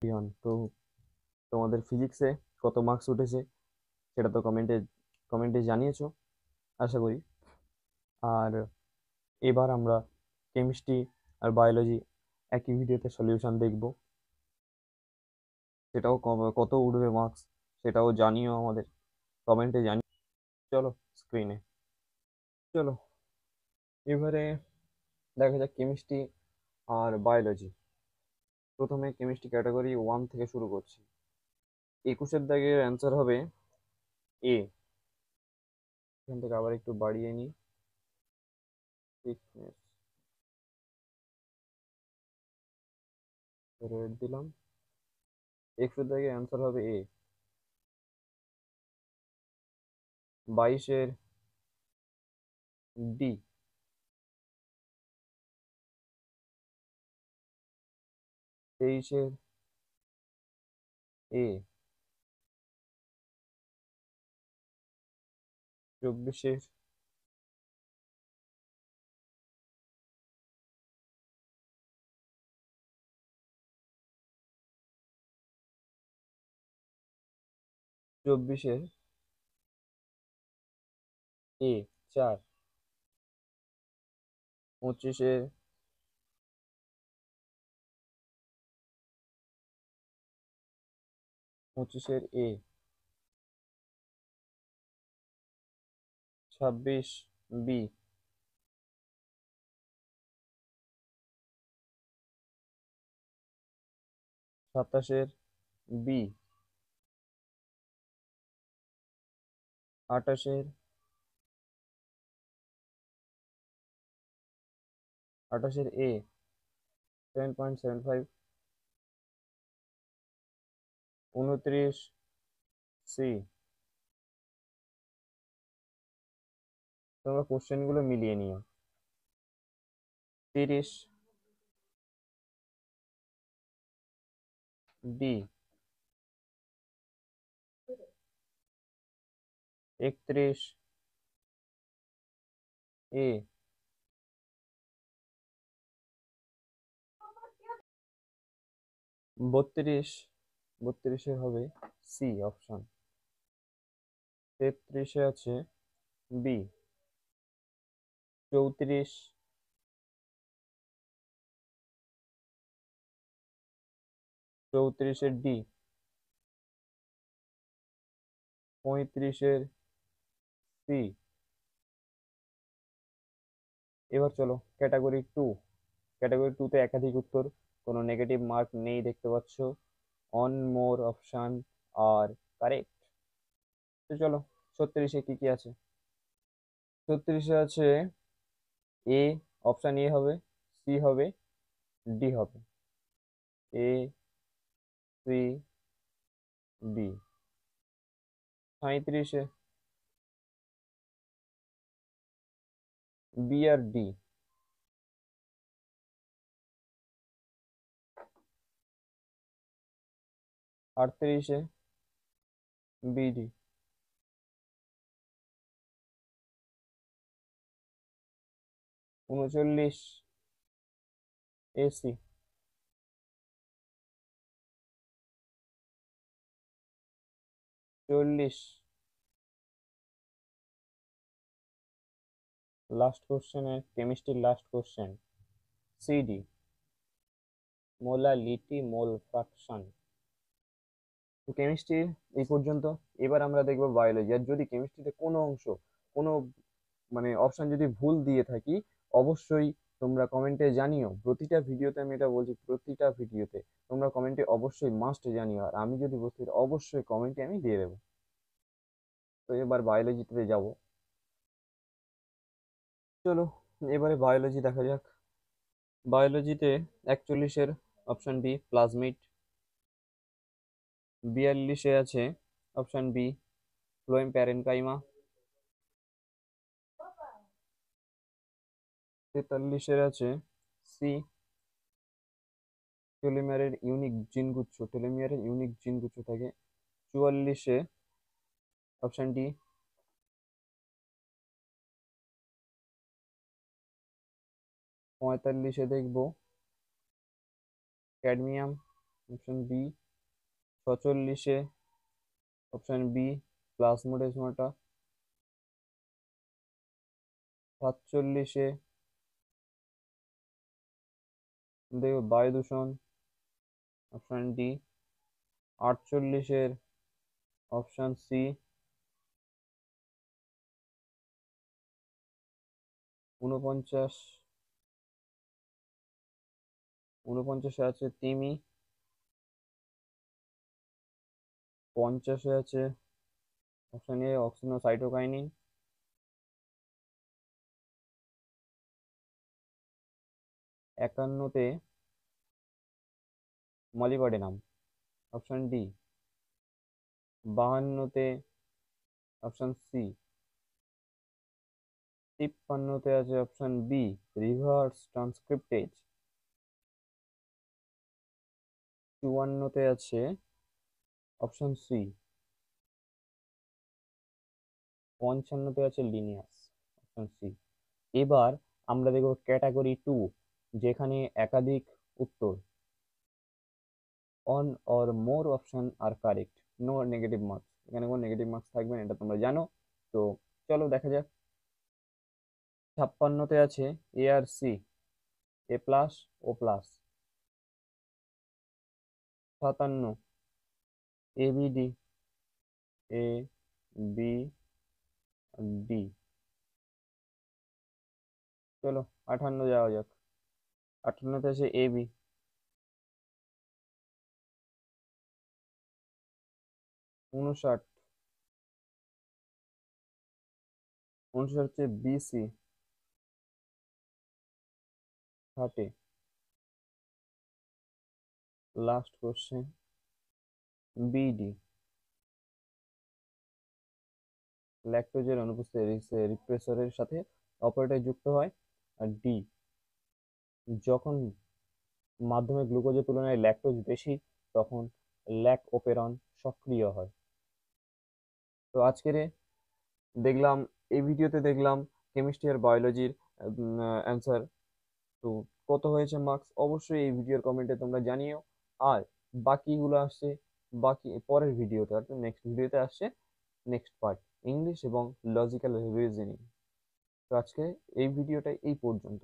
রিয়ন, তো তোমাদের ফিজিক্সে কত মার্কস উঠেছে সেটা তো কমেন্টে কমেন্টে জানিয়েছো আশা করি। আর এবার আমরা কেমিস্ট্রি আর বায়োলজি একই ভিডিওতে সলিউশন দেখব, সেটাও কত উঠবে মার্কস সেটাও জানিও আমাদের কমেন্টে জানিও। চলো স্ক্রিনে, চলো এবারে দেখা যাক কেমিস্ট্রি আর বায়োলজি। প্রথমে কেমিস্ট্রি ক্যাটাগরি 1 থেকে শুরু করছি। 21-এর দাগের অ্যান্সার হবে এ। এখান থেকে আবার একটু বাড়িয়ে নিই, thickness রেড দিলাম। 21-এর দাগের অ্যান্সার হবে এ। 22-এর ডি। 23-এর এ। 24-এর 24-এর এ 4। 25-এর 25-এর এ। 26 বি। 27-এর বি। 28-এর 28-এর এ 7.75। 29 সি। তোমরা কোশ্চেন গুলো মিলিয়ে নিও। 30 ডি। 31 এ। 32 32-এ হবে সি অপশন। 33-এ আছে বি। 34 34-এর ডি। 35-এর সি। এবার চলো ক্যাটাগরি 2। ক্যাটাগরি 2 তে একাধিক উত্তর, কোনো নেগেটিভ মার্ক নেই দেখতে পাচ্ছ। One more option are correct. তো চলো 36-এ কি কি আছে। 36-এ আছে এ অপশন, এ হবে, সি হবে, ডি হবে। A, C, D. 37-এ বি আর ডি। 38-এ বি ডি। 39 এসি। 40 লাস্ট কোশ্চেনে, কেমিস্ট্রির last question, CD, molality mole fraction. তো কেমিস্ট্রি এই পর্যন্ত। এবার আমরা দেখবো বায়োলজি। আর যদি কেমিস্ট্রিতে কোনো অংশ, কোনো মানে অপশন যদি ভুল দিয়ে থাকি, অবশ্যই তোমরা কমেন্টে জানিও। প্রতিটা ভিডিওতে আমি এটা বলছি, প্রতিটা ভিডিওতে তোমরা কমেন্টে অবশ্যই মাস্ট জানিও, আর আমি যদি বুঝতে পারি অবশ্যই কমেন্টে আমি দিয়ে দেবো। তো এবার বায়োলজিতে যাব, চলো এবারে বায়োলজি দেখা যাক। বায়োলজিতে 41-এর অপশন বি প্লাজমিড। 42-এ আছে অপশন বি ফ্লোয়েম প্যারেনকাইমা। 43-এর আছে সি টেলোমিয়ারের ইউনিক জিনগুচ্ছ, টেলোমিয়ারের ইউনিক জিনগুচ্ছ থাকে। 44-এ অপশন ডি। 45-এ দেখবো ক্যাডমিয়াম। Option B. 46-এ অপশন বি প্লাজমোডেজমাটা। 47-এ বায়ু দূষণ, অপশন ডি। 48-এর অপশন সি। 49 49-এ আছে তিমি। 50-এ আছে অপশন এ অক্সিনোসাইটোকাইনিন। 51-তে মলিবডেনাম, অপশন ডি। 52-তে অপশন সি। 53-তে আছে অপশন বি রিভার্স ট্রান্সক্রিপ্টেজ। 54-তে আছে অপশন সি। 55-তে আছে লিনিয়াস, অপশন সি। এবার আমরা দেখব ক্যাটাগরি 2, যেখানে একাধিক উত্তর। One or more option are correct, no negative marks, এখানে কোনো নেগেটিভ মার্কস থাকবে না, এটা তোমরা জানো। তো চলো দেখা যাক। 56-তে আছে এ আর C, A plus, O plus. 57 A B D, A B D. চলো 58 যাওয়া যাক। 58-তে আছে এ বি। 59, 59 হচ্ছে B C. 30 last question, B D. ল্যাকটোজের অনুপস্থিতি রিপ্রেসরের সাথে অপারেটর যুক্ত হয়। আর ডি, যখন মাধ্যমে গ্লুকোজের তুলনায় ল্যাকটোজ বেশি, তখন ল্যাক ওপেরন সক্রিয় হয়। তো আজকের দেখলাম, এই ভিডিওতে দেখলাম কেমিস্ট্রি আর বায়োলজির অ্যান্সার। তো কত হয়েছে মার্কস অবশ্যই এই ভিডিওর কমেন্টে তোমরা জানিও। আর বাকিগুলো আসছে বাকি পরের ভিডিওতে, অর্থাৎ নেক্সট ভিডিওতে আসছে নেক্সট পার্ট, ইংলিশ এবং লজিক্যাল রিজনিং। তো আজকে এই ভিডিওটা এই পর্যন্ত।